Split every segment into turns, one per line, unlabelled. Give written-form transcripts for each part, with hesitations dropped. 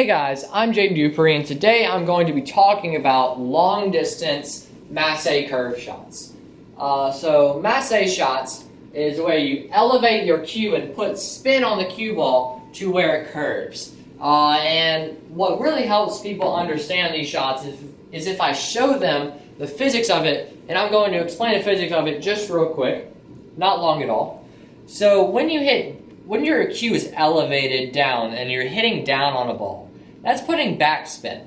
Hey guys, I'm Dupree, and today I'm going to be talking about long distance Masse curve shots. So Masse shots is where you elevate your cue and put spin on the cue ball to where it curves. And what really helps people understand these shots is if I show them the physics of it, and I'm going to explain the physics of it just real quick, not long at all. So when your cue is elevated down and you're hitting down on a ball, that's putting backspin.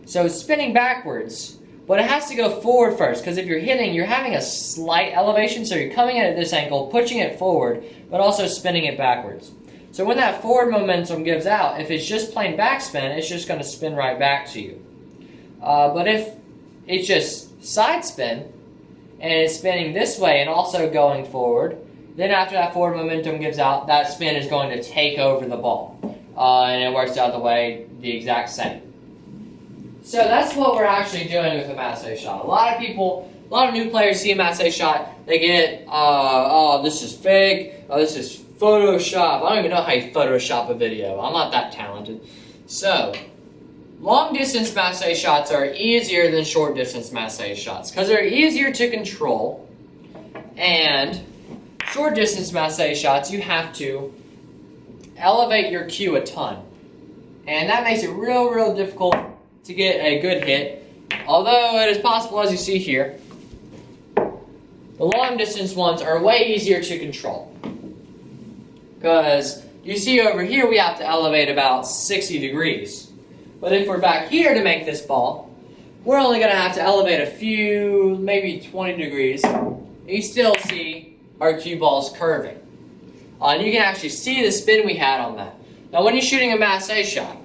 So it's spinning backwards, but it has to go forward first, because if you're hitting, you're having a slight elevation, so you're coming in at this angle, pushing it forward, but also spinning it backwards. So when that forward momentum gives out, if it's just plain backspin, it's just going to spin right back to you. But if it's just side spin, and it's spinning this way and also going forward, then after that forward momentum gives out, that spin is going to take over the ball. And it works out the exact same. So that's what we're actually doing with a Masse shot. A lot of new players see a Masse shot, they get, oh, this is fake, oh, this is Photoshop. I don't even know how you Photoshop a video. I'm not that talented. So, long distance Masse shots are easier than short distance Masse shots because they're easier to control, and short distance Masse shots, you have to elevate your cue a ton. And that makes it real difficult to get a good hit. Although it is possible, as you see here, the long distance ones are way easier to control. Because you see over here we have to elevate about 60 degrees. But if we're back here to make this ball, we're only going to have to elevate a few, maybe 20 degrees. And you still see our cue balls curving. And you can actually see the spin we had on that. Now when you're shooting a Masse shot,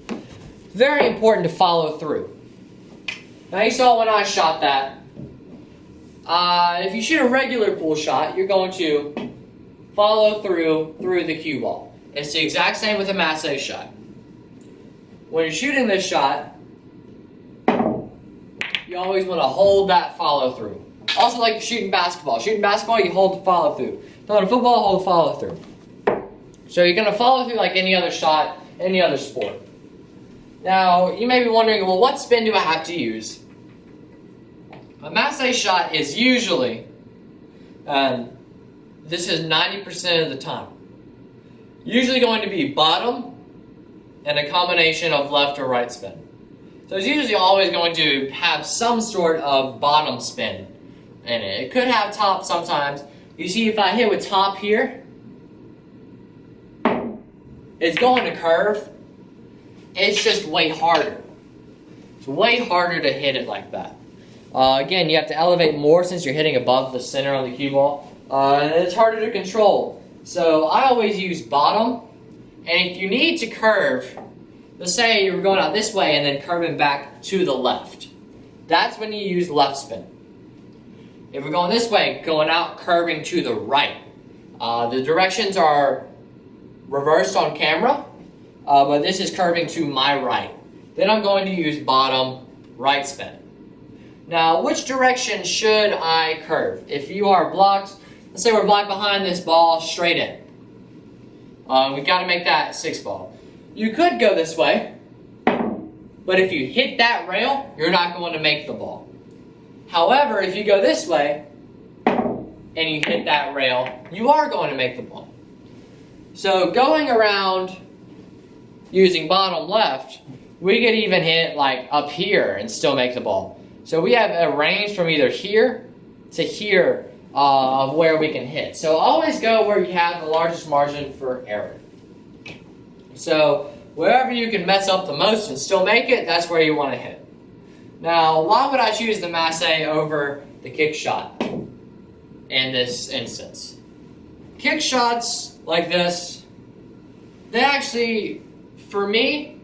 it's very important to follow through. Now you saw when I shot that, if you shoot a regular pool shot, you're going to follow through the cue ball. It's the exact same with a Masse shot. When you're shooting this shot, you always want to hold that follow through. Also like shooting basketball. Shooting basketball, you hold the follow through. Throwing a football, hold the follow through. So you're going to follow through like any other shot, any other sport. Now, you may be wondering, well, what spin do I have to use? A Masse shot is usually, this is 90% of the time, usually going to be bottom and a combination of left or right spin. So it's usually always going to have some sort of bottom spin in it. It could have top sometimes. You see, if I hit with top here, it's going to curve. It's just way harder. It's way harder to hit it like that. Again, you have to elevate more since you're hitting above the center on the cue ball. And it's harder to control. So I always use bottom. And if you need to curve, let's say you're going out this way and then curving back to the left. That's when you use left spin. If we're going this way, going out, curving to the right. The directions are reversed on camera, but this is curving to my right. Then I'm going to use bottom, right spin. Now, which direction should I curve? If you are blocked, let's say we're blocked behind this ball, straight in. We've got to make that 6 ball. You could go this way, but if you hit that rail, you're not going to make the ball. However, if you go this way and you hit that rail, you are going to make the ball. So going around using bottom left, we could even hit like up here and still make the ball. So we have a range from either here to here of where we can hit. So always go where you have the largest margin for error. So wherever you can mess up the most and still make it, that's where you want to hit. Now, why would I choose the Masse over the kick shot in this instance? Kick shots like this, they actually, for me,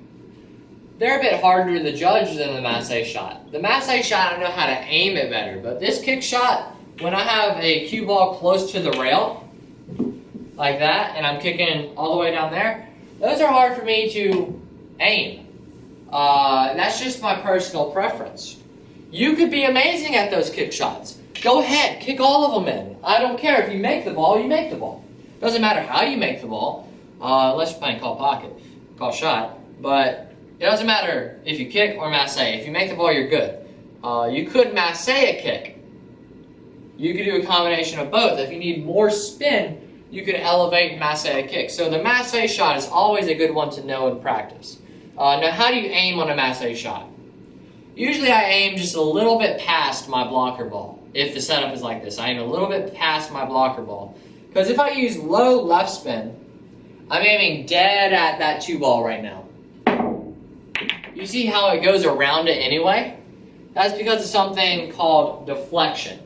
they're a bit harder to judge than the Masse shot. The Masse shot, I know how to aim it better, but this kick shot, when I have a cue ball close to the rail, like that, and I'm kicking all the way down there, those are hard for me to aim. That's just my personal preference. You could be amazing at those kick shots. Go ahead, kick all of them in. I don't care. If you make the ball, you make the ball. Doesn't matter how you make the ball, unless you're playing call call shot, but it doesn't matter if you kick or masse. If you make the ball, you're good. You could masse a kick. You could do a combination of both. If you need more spin, you could elevate and masse a kick. So the masse shot is always a good one to know in practice. Now, how do you aim on a masse shot? Usually I aim just a little bit past my blocker ball. If the setup is like this, I aim a little bit past my blocker ball. Because if I use low left spin, I'm aiming dead at that 2 ball right now. You see how it goes around it anyway? That's because of something called deflection.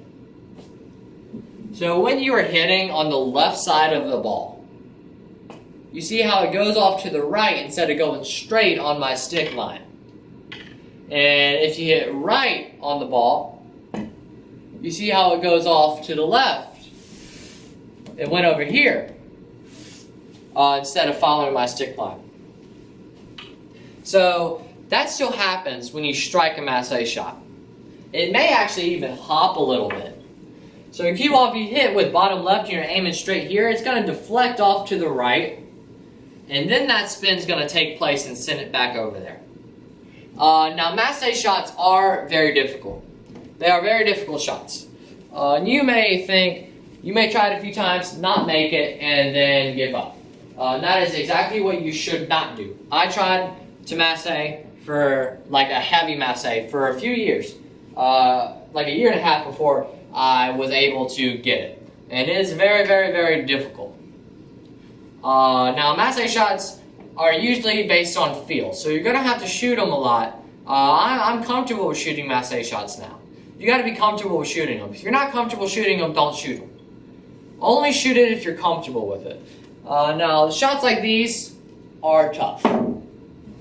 So when you are hitting on the left side of the ball, you see how it goes off to the right instead of going straight on my stick line. And if you hit right on the ball, you see how it goes off to the left. It went over here instead of following my stick line. So that still happens when you strike a masse shot. It may actually even hop a little bit. So your cue ball, if you hit with bottom left and you're aiming straight here, it's going to deflect off to the right. And then that spin's going to take place and send it back over there. Now, masse shots are very difficult. They are very difficult shots. You may think, you may try it a few times, not make it, and then give up. That is exactly what you should not do. I tried to masse for, like a heavy masse, for a few years. Like a year and a half before I was able to get it. And it is very, very, very difficult. Now, masse shots are usually based on feel, so you're going to have to shoot them a lot. I'm comfortable with shooting masse shots now. You got to be comfortable with shooting them. If you're not comfortable shooting them, don't shoot them. Only shoot it if you're comfortable with it. Now, shots like these are tough.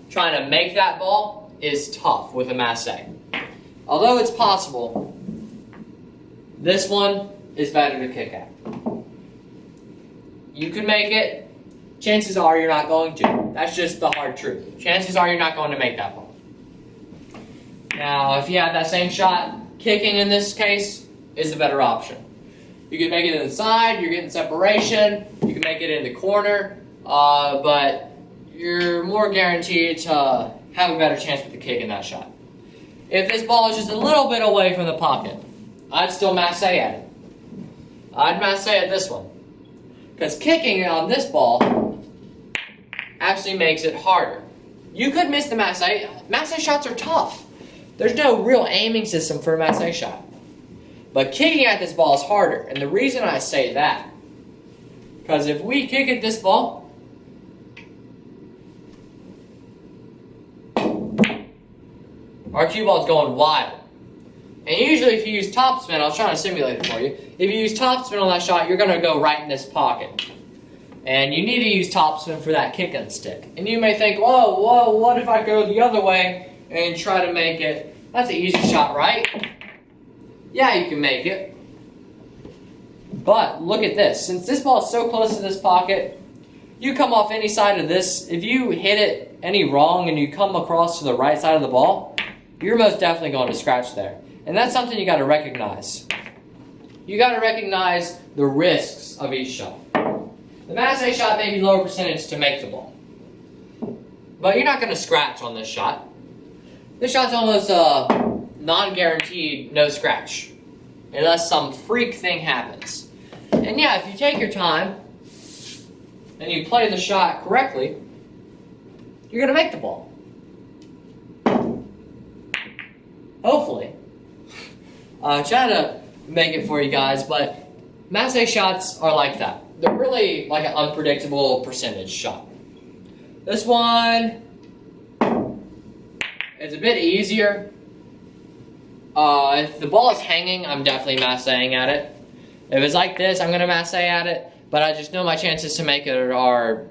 Trying to make that ball is tough with a masse. Although it's possible, this one is better to kick at. You can make it. Chances are you're not going to. That's just the hard truth. Chances are you're not going to make that ball. Now, if you have that same shot, kicking in this case is a better option. You can make it inside, you're getting separation, you can make it in the corner, but you're more guaranteed to have a better chance with the kick in that shot. If this ball is just a little bit away from the pocket, I'd still masse at it. I'd masse at this one. Because kicking on this ball actually makes it harder. You could miss the masse. Masse shots are tough. There's no real aiming system for a masse shot. But kicking at this ball is harder. And the reason I say that, because if we kick at this ball, our cue ball is going wild. And usually if you use topspin, I was trying to simulate it for you. If you use topspin on that shot, you're going to go right in this pocket. And you need to use topspin for that kick and stick. And you may think, whoa, what if I go the other way and try to make it? That's an easy shot, right? Yeah, you can make it. But look at this. Since this ball is so close to this pocket, you come off any side of this. If you hit it any wrong and you come across to the right side of the ball, you're most definitely going to scratch there. And that's something you got to recognize. You got to recognize the risks of each shot. The masse shot may be lower percentage to make the ball, but you're not going to scratch on this shot. This shot's almost non-guaranteed no scratch, unless some freak thing happens. And yeah, if you take your time and you play the shot correctly, you're going to make the ball. Hopefully. Try to make it for you guys, but masse shots are like that. They're really like an unpredictable percentage shot. This one is a bit easier. If the ball is hanging, I'm definitely masseing at it. If it's like this, I'm going to masse at it, but I just know my chances to make it are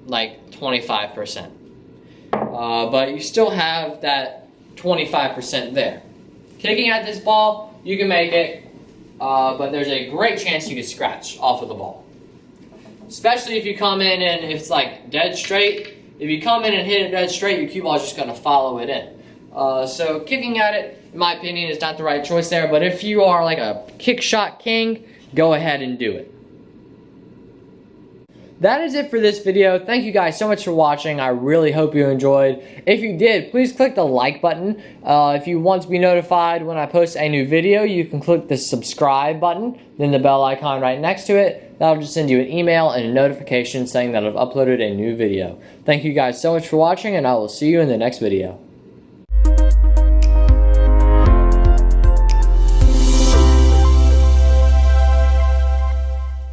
like 25%. But you still have that 25% there. Kicking at this ball, you can make it, but there's a great chance you could scratch off of the ball. Especially if you come in and it's like dead straight. If you come in and hit it dead straight, your cue ball is just going to follow it in. So kicking at it, in my opinion, is not the right choice there. But if you are like a kick shot king, go ahead and do it. that is it for this video. Thank you guys so much for watching. I really hope you enjoyed. If you did, please click the like button. If you want to be notified when I post a new video, you can click the subscribe button, then the bell icon right next to it. That'll just send you an email and a notification saying that I've uploaded a new video. Thank you guys so much for watching, and I will see you in the next video.